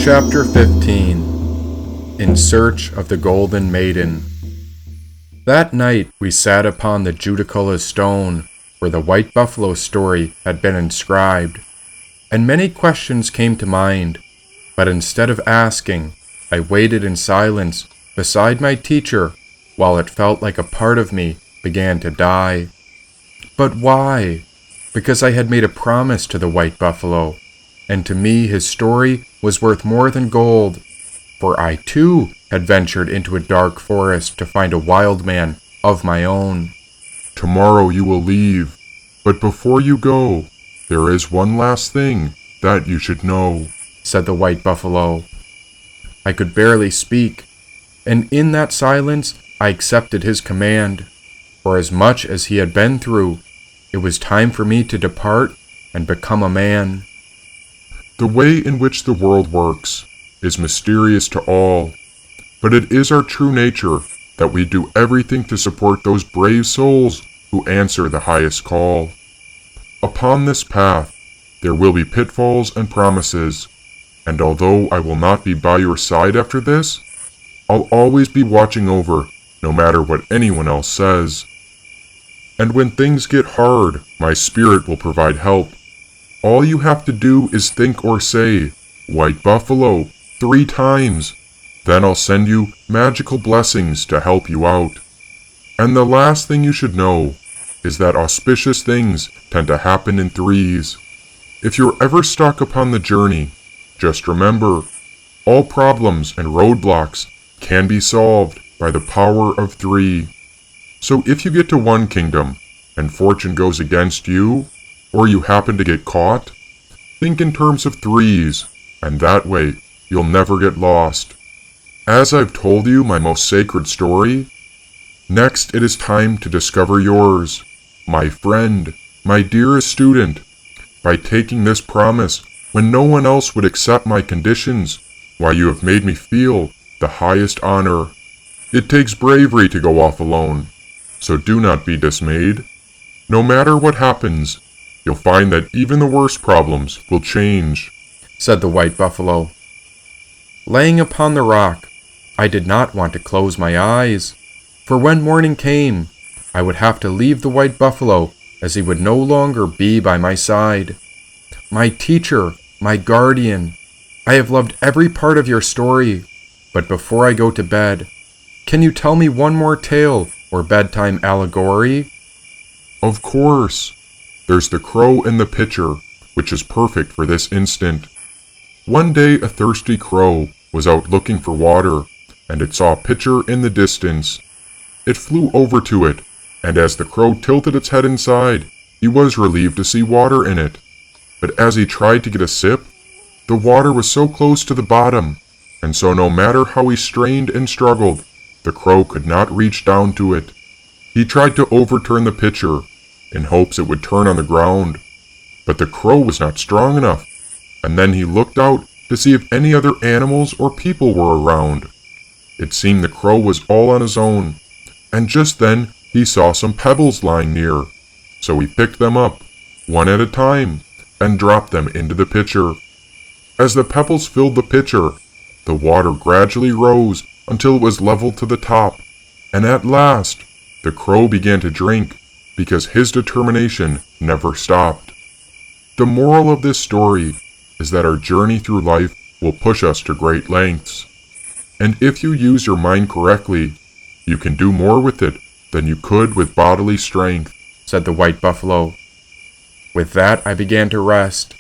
Chapter 15 In Search of the Golden Maiden. That night we sat upon the Judicula's stone where the white buffalo story had been inscribed, and many questions came to mind, but instead of asking, I waited in silence beside my teacher while it felt like a part of me began to die. But why? Because I had made a promise to the white buffalo, and to me his story was worth more than gold, for I too had ventured into a dark forest to find a wild man of my own. Tomorrow you will leave, but before you go, there is one last thing that you should know, said the white buffalo. I could barely speak, and in that silence I accepted his command, for as much as he had been through, it was time for me to depart and become a man. The way in which the world works is mysterious to all, but it is our true nature that we do everything to support those brave souls who answer the highest call. Upon this path, there will be pitfalls and promises, and although I will not be by your side after this, I'll always be watching over, no matter what anyone else says. And when things get hard, my spirit will provide help. All you have to do is think or say, "White Buffalo," 3 times. Then I'll send you magical blessings to help you out. And the last thing you should know is that auspicious things tend to happen in threes. If you're ever stuck upon the journey, just remember, all problems and roadblocks can be solved by the power of 3. So if you get to one kingdom and fortune goes against you, or you happen to get caught, think in terms of 3s, and that way you'll never get lost. As I've told you my most sacred story, next it is time to discover yours, my friend, my dearest student, by taking this promise when no one else would accept my conditions, why you have made me feel the highest honor. It takes bravery to go off alone, so do not be dismayed. No matter what happens, you'll find that even the worst problems will change, said the white buffalo. Laying upon the rock, I did not want to close my eyes, for when morning came, I would have to leave the white buffalo as he would no longer be by my side. My teacher, my guardian, I have loved every part of your story, but before I go to bed, can you tell me one more tale or bedtime allegory? Of course. There's the crow in the pitcher, which is perfect for this instant. One day a thirsty crow was out looking for water, and it saw a pitcher in the distance. It flew over to it, and as the crow tilted its head inside, he was relieved to see water in it. But as he tried to get a sip, the water was so close to the bottom, and so no matter how he strained and struggled, the crow could not reach down to it. He tried to overturn the pitcher, in hopes it would turn on the ground, but the crow was not strong enough, and then he looked out to see if any other animals or people were around. It seemed the crow was all on his own, and just then he saw some pebbles lying near, so he picked them up, one at a time, and dropped them into the pitcher. As the pebbles filled the pitcher, the water gradually rose until it was level to the top, and at last the crow began to drink, because his determination never stopped. The moral of this story is that our journey through life will push us to great lengths, and if you use your mind correctly, you can do more with it than you could with bodily strength, said the white buffalo. With that I began to rest,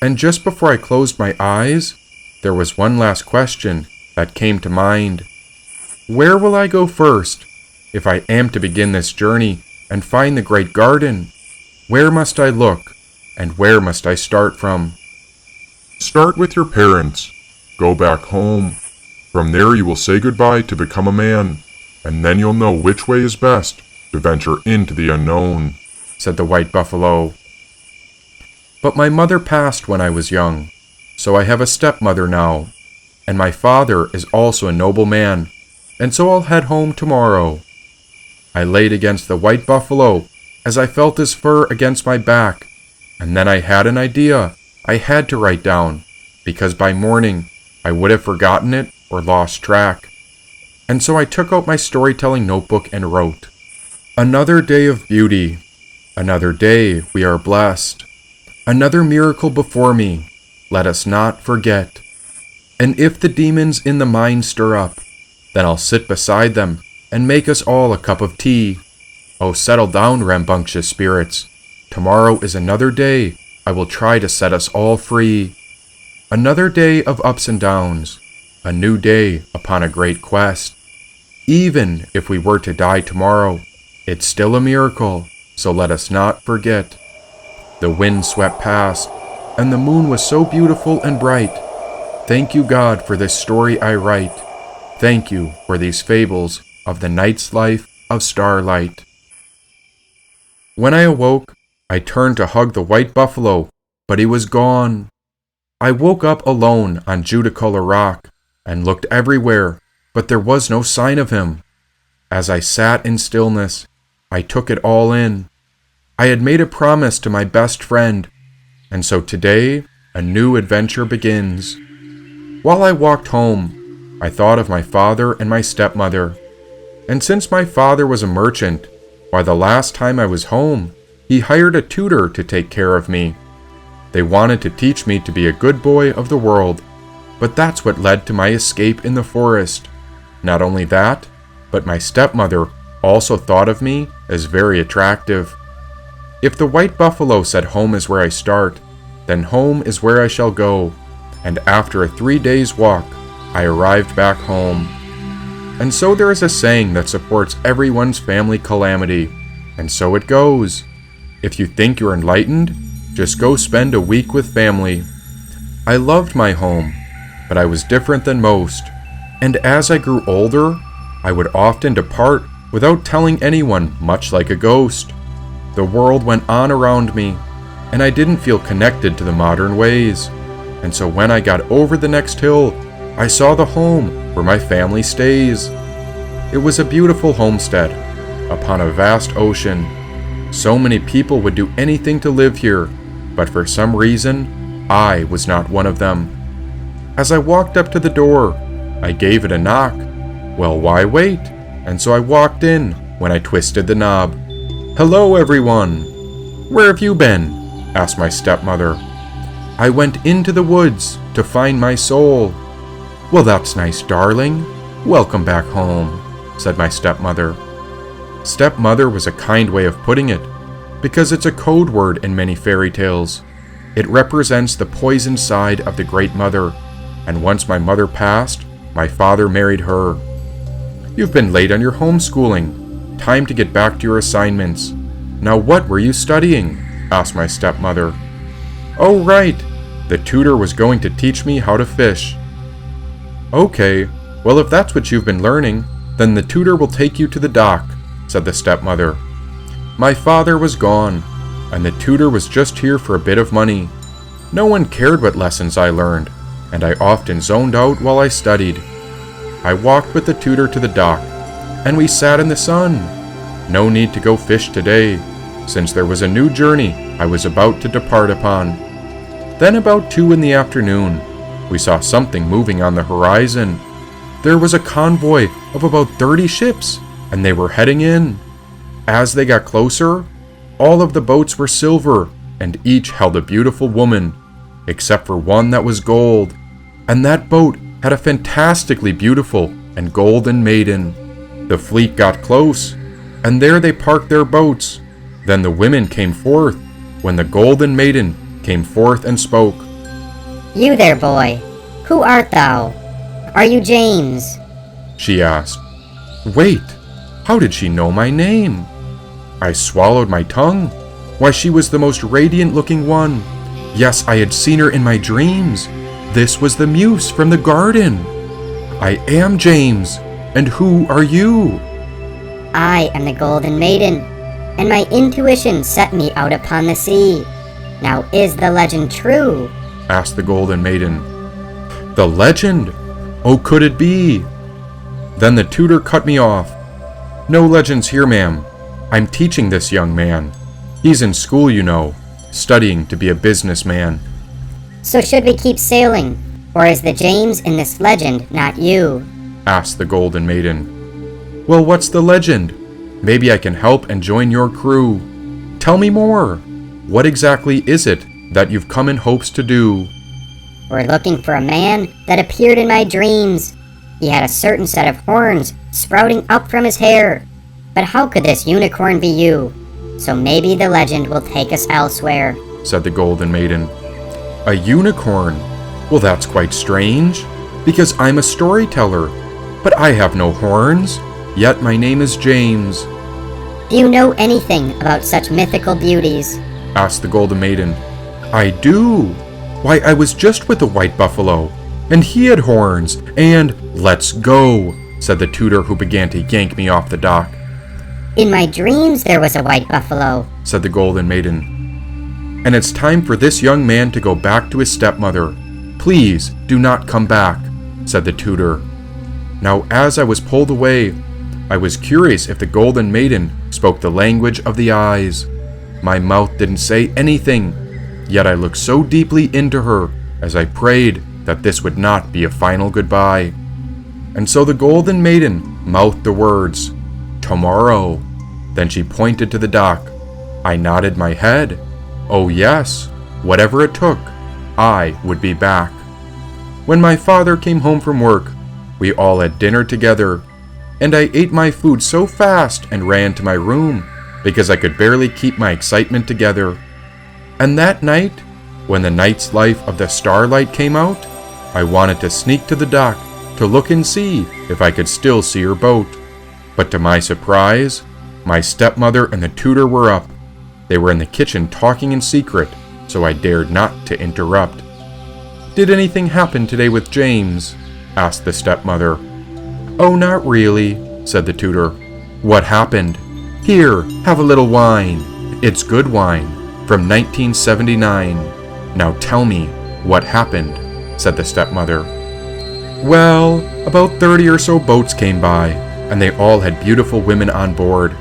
and just before I closed my eyes, there was one last question that came to mind. Where will I go first, if I am to begin this journey and find the great garden? Where must I look, and where must I start from? Start with your parents. Go back home. From there you will say goodbye to become a man, and then you'll know which way is best to venture into the unknown, said the white buffalo. But my mother passed when I was young, so I have a stepmother now, and my father is also a noble man, and so I'll head home tomorrow. I laid against the white buffalo as I felt his fur against my back, and then I had an idea I had to write down, because by morning I would have forgotten it or lost track. And so I took out my storytelling notebook and wrote, "Another day of beauty. Another day we are blessed. Another miracle before me. Let us not forget. And if the demons in the mind stir up, then I'll sit beside them and make us all a cup of tea. Oh, settle down, rambunctious spirits. Tomorrow is another day. I will try to set us all free. Another day of ups and downs. A new day upon a great quest. Even if we were to die tomorrow, it's still a miracle, so let us not forget." The wind swept past, and the moon was so beautiful and bright. Thank you, God, for this story I write. Thank you for these fables of the night's life of starlight. When I awoke, I turned to hug the white buffalo, but he was gone. I woke up alone on Judicolor Rock and looked everywhere, but there was no sign of him. As I sat in stillness, I took it all in. I had made a promise to my best friend, and so today a new adventure begins. While I walked home, I thought of my father and my stepmother. And since my father was a merchant, why, the last time I was home, he hired a tutor to take care of me. They wanted to teach me to be a good boy of the world, but that's what led to my escape in the forest. Not only that, but my stepmother also thought of me as very attractive. If the white buffalo said home is where I start, then home is where I shall go, and after a 3 days walk, I arrived back home. And so there is a saying that supports everyone's family calamity, and so it goes. If you think you're enlightened, just go spend a week with family. I loved my home, but I was different than most, and as I grew older, I would often depart without telling anyone, much like a ghost. The world went on around me, and I didn't feel connected to the modern ways. And so when I got over the next hill, I saw the home where my family stays. It was a beautiful homestead upon a vast ocean. So many people would do anything to live here, but for some reason, I was not one of them. As I walked up to the door, I gave it a knock. Well, why wait? And so I walked in when I twisted the knob. "Hello, everyone." "Where have you been?" asked my stepmother. "I went into the woods to find my soul." "Well, that's nice, darling. Welcome back home," said my stepmother. Stepmother was a kind way of putting it, because it's a code word in many fairy tales. It represents the poison side of the Great Mother, and once my mother passed, my father married her. "You've been late on your homeschooling. Time to get back to your assignments. Now what were you studying?" asked my stepmother. "Oh, right. The tutor was going to teach me how to fish." "Okay, well, if that's what you've been learning, then the tutor will take you to the dock," said the stepmother. My father was gone, and the tutor was just here for a bit of money. No one cared what lessons I learned, and I often zoned out while I studied. I walked with the tutor to the dock, and we sat in the sun. No need to go fish today, since there was a new journey I was about to depart upon. Then about 2 in the afternoon, we saw something moving on the horizon. There was a convoy of about 30 ships, and they were heading in. As they got closer, all of the boats were silver, and each held a beautiful woman, except for one that was gold, and that boat had a fantastically beautiful and golden maiden. The fleet got close, and there they parked their boats. Then the women came forth, when the golden maiden came forth and spoke. "You there, boy. Who art thou? Are you James?" she asked. Wait, how did she know my name? I swallowed my tongue. Why, she was the most radiant-looking one. Yes, I had seen her in my dreams. This was the muse from the garden. I am James, and who are you? "I am the Golden Maiden, and my intuition set me out upon the sea. Now is the legend true?" asked the Golden Maiden. The legend? Oh, could it be? Then the tutor cut me off. No legends here, ma'am. I'm teaching this young man. He's in school, you know, studying to be a businessman. "So should we keep sailing, Or is the James in this legend not you? asked the Golden Maiden. Well, what's the legend? Maybe I can help and join your crew. Tell me more. What exactly is it that you've come in hopes to do? We're looking for a man that appeared in my dreams. He had a certain set of horns sprouting up from his hair. But how could this unicorn be you? So maybe the legend will take us elsewhere, said the Golden Maiden. A unicorn? Well, that's quite strange, because I'm a storyteller, but I have no horns, yet my name is James. Do you know anything about such mythical beauties? Asked the Golden Maiden. I do. Why, I was just with the white buffalo, and he had horns, and let's go, said the tutor, who began to yank me off the dock. In my dreams there was a white buffalo, said the Golden Maiden. And it's time for this young man to go back to his stepmother. Please do not come back, said the tutor. Now, as I was pulled away, I was curious if the Golden Maiden spoke the language of the eyes. My mouth didn't say anything, yet I looked so deeply into her as I prayed that this would not be a final goodbye. And so the Golden Maiden mouthed the words, tomorrow. Then she pointed to the dock. I nodded my head. Oh yes, whatever it took, I would be back. When my father came home from work, we all had dinner together, and I ate my food so fast and ran to my room because I could barely keep my excitement together. And that night, when the night's life of the starlight came out, I wanted to sneak to the dock to look and see if I could still see her boat. But to my surprise, my stepmother and the tutor were up. They were in the kitchen talking in secret, so I dared not to interrupt. Did anything happen today with James? Asked the stepmother. Oh, not really, said the tutor. What happened? Here, have a little wine. It's good wine, from 1979. Now tell me, what happened? Said the stepmother. Well, about 30 or so boats came by, and they all had beautiful women on board.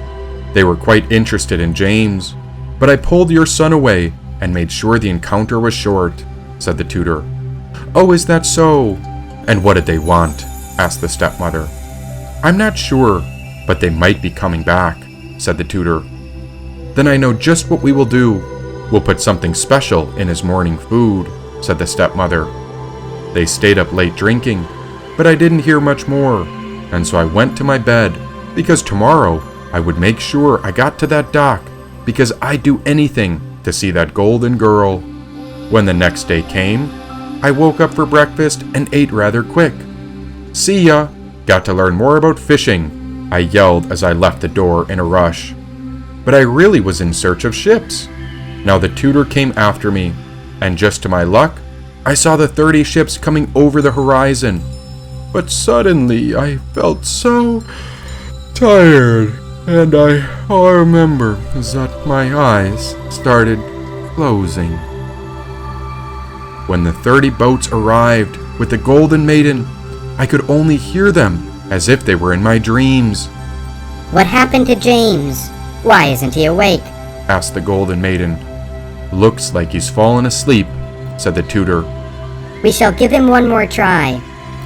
They were quite interested in James, but I pulled your son away and made sure the encounter was short, said the tutor. Oh, is that so? And what did they want? Asked the stepmother. I'm not sure, but they might be coming back, said the tutor. Then I know just what we will do. We'll put something special in his morning food, said the stepmother. They stayed up late drinking, but I didn't hear much more, and so I went to my bed, because tomorrow I would make sure I got to that dock, because I'd do anything to see that golden girl. When the next day came, I woke up for breakfast and ate rather quick. See ya! Got to learn more about fishing, I yelled as I left the door in a rush. But I really was in search of ships. Now the tutor came after me, and just to my luck, I saw the 30 ships coming over the horizon. But suddenly I felt so tired, and all I remember is that my eyes started closing. When the 30 boats arrived with the Golden Maiden, I could only hear them as if they were in my dreams. What happened to James? Why isn't he awake? Asked the Golden Maiden. Looks like he's fallen asleep, said the tutor. We shall give him one more try.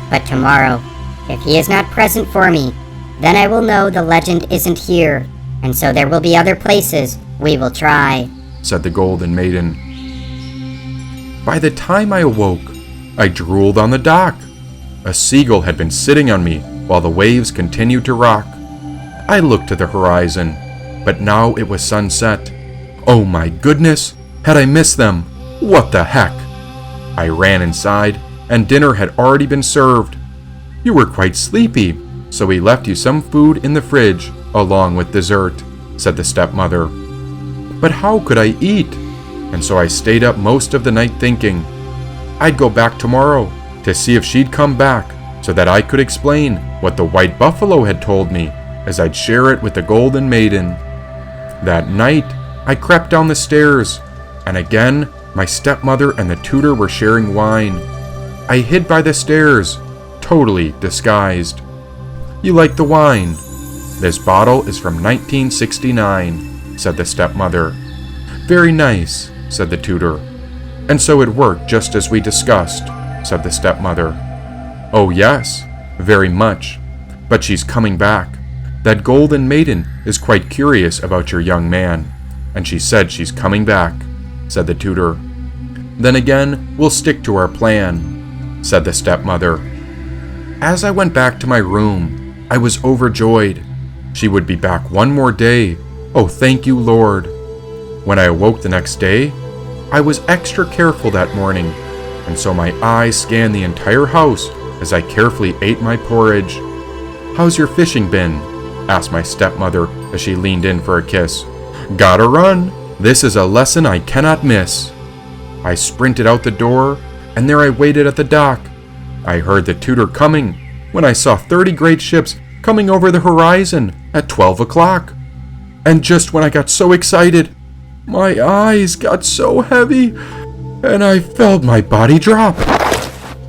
But tomorrow, if he is not present for me, then I will know the legend isn't here, and so there will be other places we will try, said the Golden Maiden. By the time I awoke, I drooled on the dock. A seagull had been sitting on me while the waves continued to rock. I looked to the horizon, but now it was sunset. Oh my goodness, had I missed them? What the heck? I ran inside, and dinner had already been served. You were quite sleepy, so we left you some food in the fridge, along with dessert, said the stepmother. But how could I eat? And so I stayed up most of the night thinking. I'd go back tomorrow to see if she'd come back so that I could explain what the white buffalo had told me, as I'd share it with the Golden Maiden. That night, I crept down the stairs, and again, my stepmother and the tutor were sharing wine. I hid by the stairs, totally disguised. You like the wine? This bottle is from 1969, said the stepmother. Very nice, said the tutor. And so it worked just as we discussed. said the stepmother. "Oh yes, very much. But she's coming back. That golden maiden is quite curious about your young man, and she said she's coming back," said the tutor. "Then again, we'll stick to our plan," said the stepmother. As I went back to my room, I was overjoyed. She would be back one more day. Oh, thank you, Lord. When I awoke the next day, I was extra careful that morning, and so my eyes scanned the entire house as I carefully ate my porridge. "How's your fishing been?" asked my stepmother as she leaned in for a kiss. "Gotta run. This is a lesson I cannot miss." I sprinted out the door, and there I waited at the dock. I heard the tutor coming when I saw 30 great ships coming over the horizon at 12 o'clock. And just when I got so excited, my eyes got so heavy, and I felt my body drop.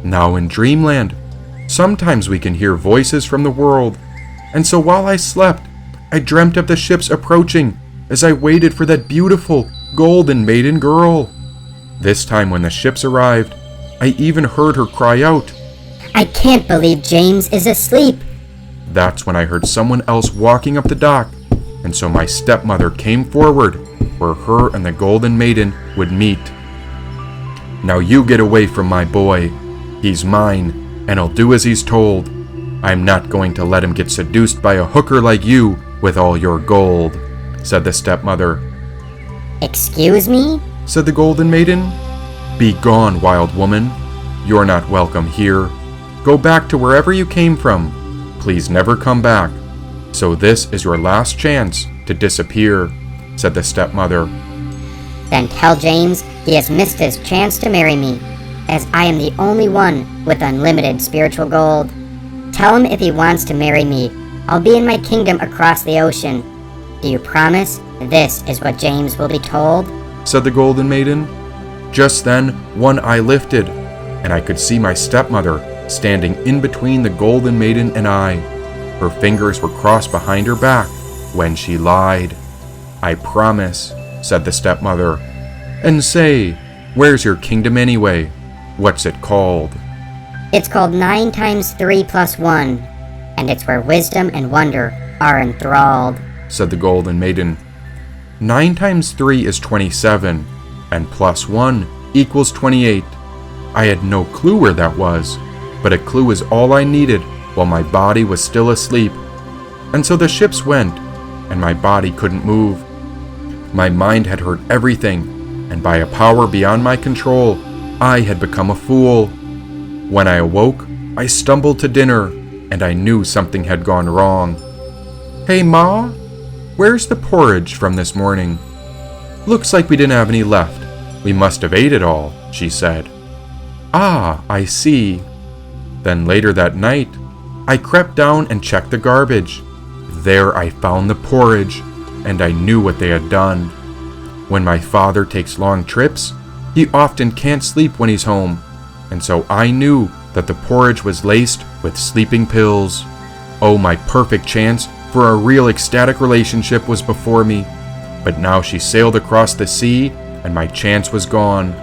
Now in dreamland, sometimes we can hear voices from the world, and so while I slept, I dreamt of the ships approaching as I waited for that beautiful golden maiden girl. This time when the ships arrived, I even heard her cry out. I can't believe James is asleep. That's when I heard someone else walking up the dock, and so my stepmother came forward where her and the golden maiden would meet. "Now you get away from my boy. He's mine, and I'll do as he's told. I'm not going to let him get seduced by a hooker like you with all your gold," said the stepmother. Excuse me? Said the golden maiden. "Be gone, wild woman. You're not welcome here. Go back to wherever you came from. Please never come back. So this is your last chance to disappear," said the stepmother. Then tell James he has missed his chance to marry me, as I am the only one with unlimited spiritual gold. Tell him if he wants to marry me, I'll be in my kingdom across the ocean. Do you promise this is what James will be told? Said the golden maiden. Just then, one eye lifted, and I could see my stepmother standing in between the golden maiden and I. Her fingers were crossed behind her back when she lied. "I promise," said the stepmother. "And say, where's your kingdom anyway? What's it called?" It's called 9 times 3 plus 1, and it's where wisdom and wonder are enthralled, said the golden maiden. 9 times 3 is 27, and plus 1 equals 28. I had no clue where that was, but a clue is all I needed while my body was still asleep. And so the ships went, and my body couldn't move. My mind had heard everything, and by a power beyond my control, I had become a fool. When I awoke, I stumbled to dinner, and I knew something had gone wrong. "Hey, Ma, where's the porridge from this morning? Looks like we didn't have any left. We must have ate it all," she said. "Ah, I see." Then later that night, I crept down and checked the garbage. There I found the porridge, and I knew what they had done. When my father takes long trips, he often can't sleep when he's home, and so I knew that the porridge was laced with sleeping pills. Oh, my perfect chance for a real ecstatic relationship was before me, but now she sailed across the sea, and my chance was gone.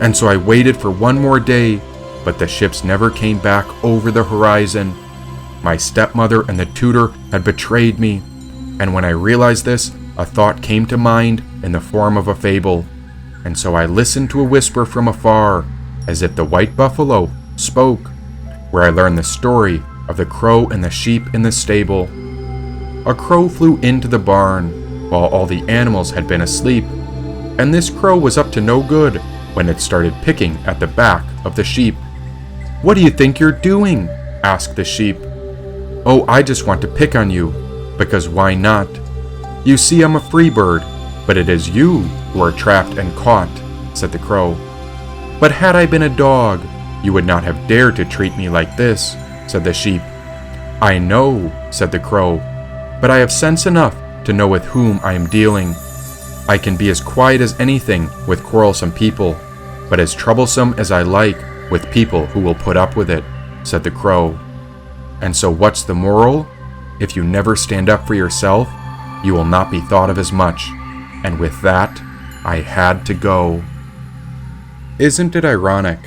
And so I waited for one more day, but the ships never came back over the horizon. My stepmother and the tutor had betrayed me, and when I realized this, a thought came to mind in the form of a fable, and so I listened to a whisper from afar, as if the white buffalo spoke, where I learned the story of the crow and the sheep in the stable. A crow flew into the barn, while all the animals had been asleep, and this crow was up to no good when it started picking at the back of the sheep. "What do you think you're doing?" asked the sheep. "Oh, I just want to pick on you, because why not? You see, I'm a free bird, but it is you who are trapped and caught," said the crow. "But had I been a dog, you would not have dared to treat me like this," said the sheep. "I know," said the crow, "but I have sense enough to know with whom I am dealing. I can be as quiet as anything with quarrelsome people, but as troublesome as I like with people who will put up with it," said the crow. And so what's the moral? If you never stand up for yourself, you will not be thought of as much. And with that, I had to go. Isn't it ironic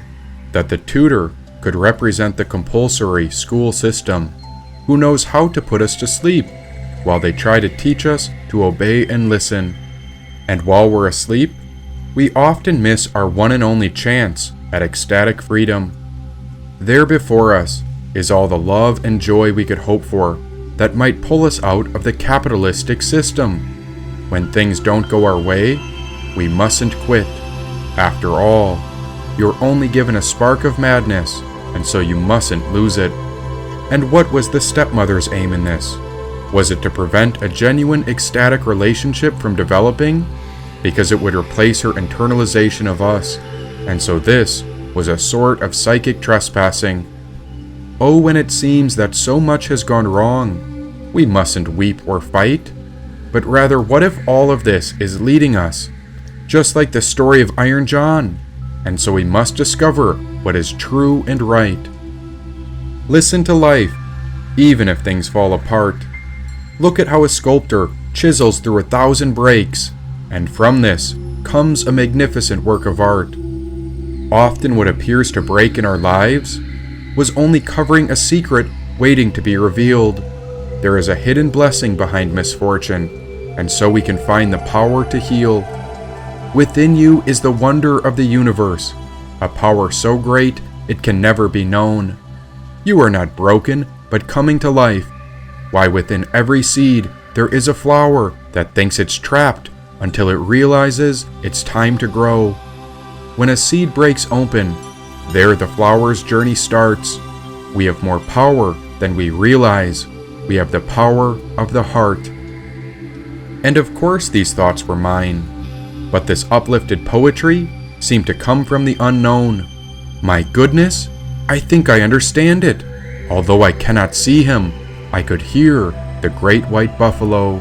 that the tutor could represent the compulsory school system, who knows how to put us to sleep, while they try to teach us to obey and listen. And while we're asleep, we often miss our one and only chance at ecstatic freedom. There before us is all the love and joy we could hope for that might pull us out of the capitalistic system. When things don't go our way, we mustn't quit. After all, you're only given a spark of madness, and so you mustn't lose it. And what was the stepmother's aim in this? Was it to prevent a genuine ecstatic relationship from developing? Because it would replace her internalization of us, and so this was a sort of psychic trespassing. Oh, when it seems that so much has gone wrong, we mustn't weep or fight, but rather what if all of this is leading us, just like the story of Iron John, and so we must discover what is true and right. Listen to life, even if things fall apart. Look at how a sculptor chisels through 1,000 breaks, and from this comes a magnificent work of art. Often what appears to break in our lives was only covering a secret waiting to be revealed. There is a hidden blessing behind misfortune, and so we can find the power to heal. Within you is the wonder of the universe, a power so great it can never be known. You are not broken, but coming to life. Why, within every seed there is a flower that thinks it's trapped until it realizes it's time to grow. When a seed breaks open, there the flower's journey starts. We have more power than we realize. We have the power of the heart. And of course these thoughts were mine, but this uplifted poetry seemed to come from the unknown. My goodness, I think I understand it. Although I cannot see him, I could hear the great white buffalo.